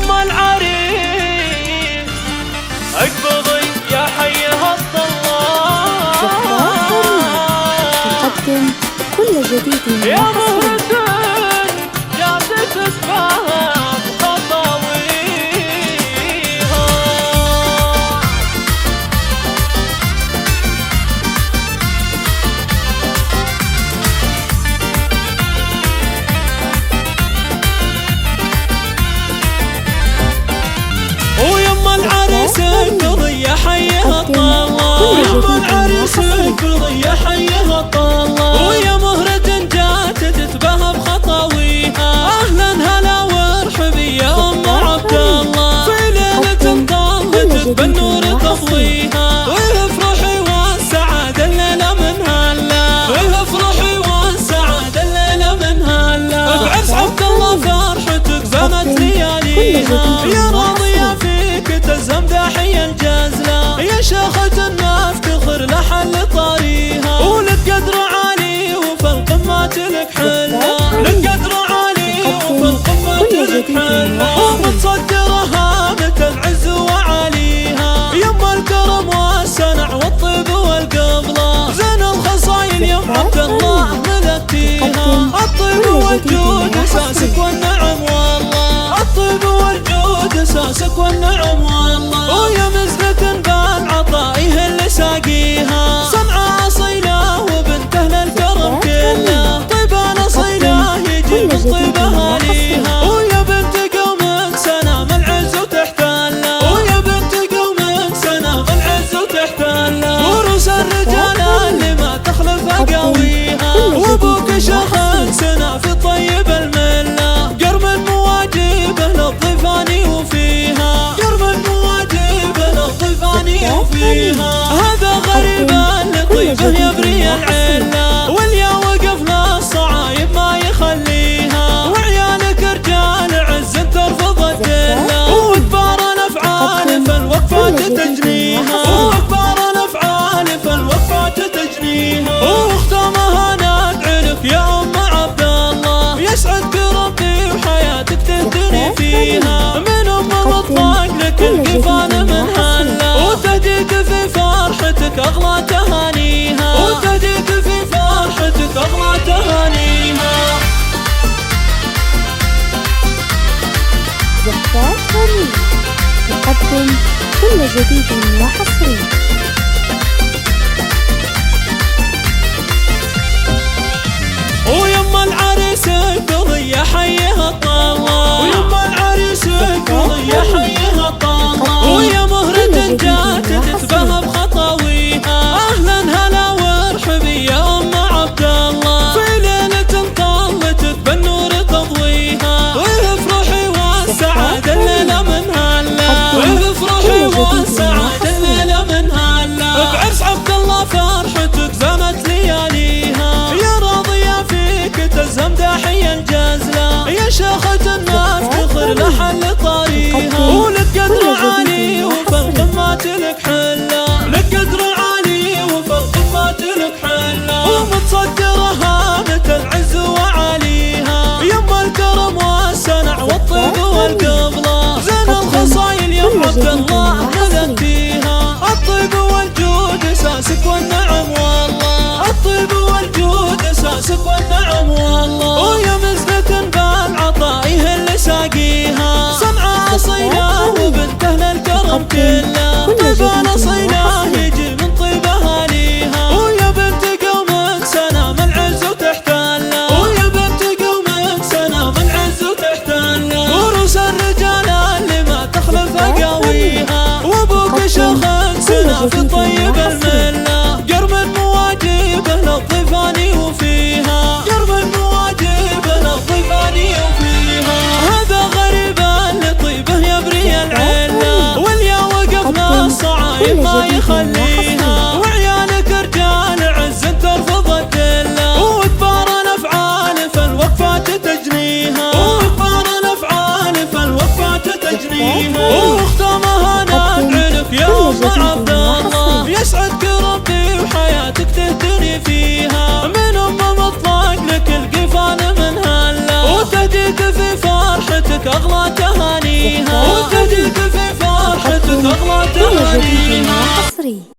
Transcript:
ويم العريس اقبضي يا حي هض الله. تقدم كل جديد يا مهرة جالسة تتفاهم خطاويها. ويم العريس اقبضي يا حي هض الله. ويم العريس اقبضي يا حي هض الله. ويا مهرة جات تتباهى بخطاويها. اهلا هلا وارحبي يا ام عبد الله. في ليلة ضلت بالنور تضويها. وافرحي والسعادة الليلة من هلا. وافرحي والسعادة الليلة من هلا. بعرس عبد الله فرحتك زمت لياليها. يا راضية فيك تزهم داحي الجزلة. يا شيخة نفتخر لحل طاريها. ولك قدر عالي وفي القمة لك حلة. لك قدر عالي وفي القمة لك حلة. ومتصدرها مثل العز وعاليها. يم الكرم والسنع والطيب والقبلة. زين الخصايل يم عبد الله ملكتيها. الطيب والجود اساسك والنعم والله. الطيب والجود اساسك والنعم والله. ويا مزنة بالعطاء هي اللي ساقيها. سمعة اصيلة وبنت اهل الكرم كله. طيبة الاصيلة يجي من طيب اهاليها. ويا بنت قومك سنام العز وتحتله. ويا بنت قومك سنام العز وتحتله. وروس الرجال اللي ما تخلف اقاويها. وابوك شخص سنا في طيب المله. قرب المواجب للضيفاني وفيها. قرب المواجب للضيفاني وفيها. هذا غريب اللي طيبه يبري العله. واليا وقف للصعايب ما يخليها. وعيالك رجال عز ترفض الدله. وكبار الافعال في الوقفات تجنيها. وكبار الافعال في الوقفات تجنيها. واختامها ندعي لك يا ام عبد الله. يسعدك ربي وحياتك تهتني فيها. من ام مطلق لك القفال من هلا. وتهديك في فرحتك اغلى تهانيها. وتهديك في فرحتك اغلى تهانيها. زفات هاني تقدم كل جديد وحصري. ويم العريس اقبضي يا حي هض الله. ويم العريس اقبضي يا حي هض الله. ويا مهرة جات تتباهى بخطاويها. اهلا هلا وارحبي يا ام عبد الله. في ليلة طلت بالنور تضويها. وافرحي والسعادة الليلة من هلا. وافرحي والسعادة الليلة من هلا. بعرس عبد الله فرحتك زمت لياليها. يا راضية فيك تزهم داحي الجزلة. يا شيخة نفتخر لحل طاريها. ولك قدر عالي وفي القمة لك حلة. لك قدر عالي وفي القمة لك حلة. ومتصدرها مثل العز وعاليها. يم الكرم والسنع والطيب والقبلة. زين الخصايل يم عبد الله ملكتيها. الطيب والجود اساسك والنعم والله. الطيب والجود اساسك والنعم والله. ويا مزنة بالعطاء هي اللي ساقيها. سمعة اصيلة وبنت اهل الكرم كله. طيبة الاصيلة يجي من طيب اهاليها. ويا بنت قومك سنام العز وتحتله. ويا بنت قومك سنام العز وتحتله. وروس الرجال اللي ما تخلف اقاويها. وابوك شخص سنا في طيب المله. قرب المواجب للضيفاني وفيها. قرب المواجب للضيفاني وفيها. هذا غريب اللي طيبه يبري العله. واليا وقف للصعايب ما يخليها. وعيالك رجال عز ترفض الدله. وكبار الافعال في الوقفات تجنيها. وكبار الافعال في الوقفات تجنيها. واختامها ندعي لك يا ام عبد الله. يسعد تهانيها، وتجيك في فرحتك أغلى كل جديد تهانيها. وحصري.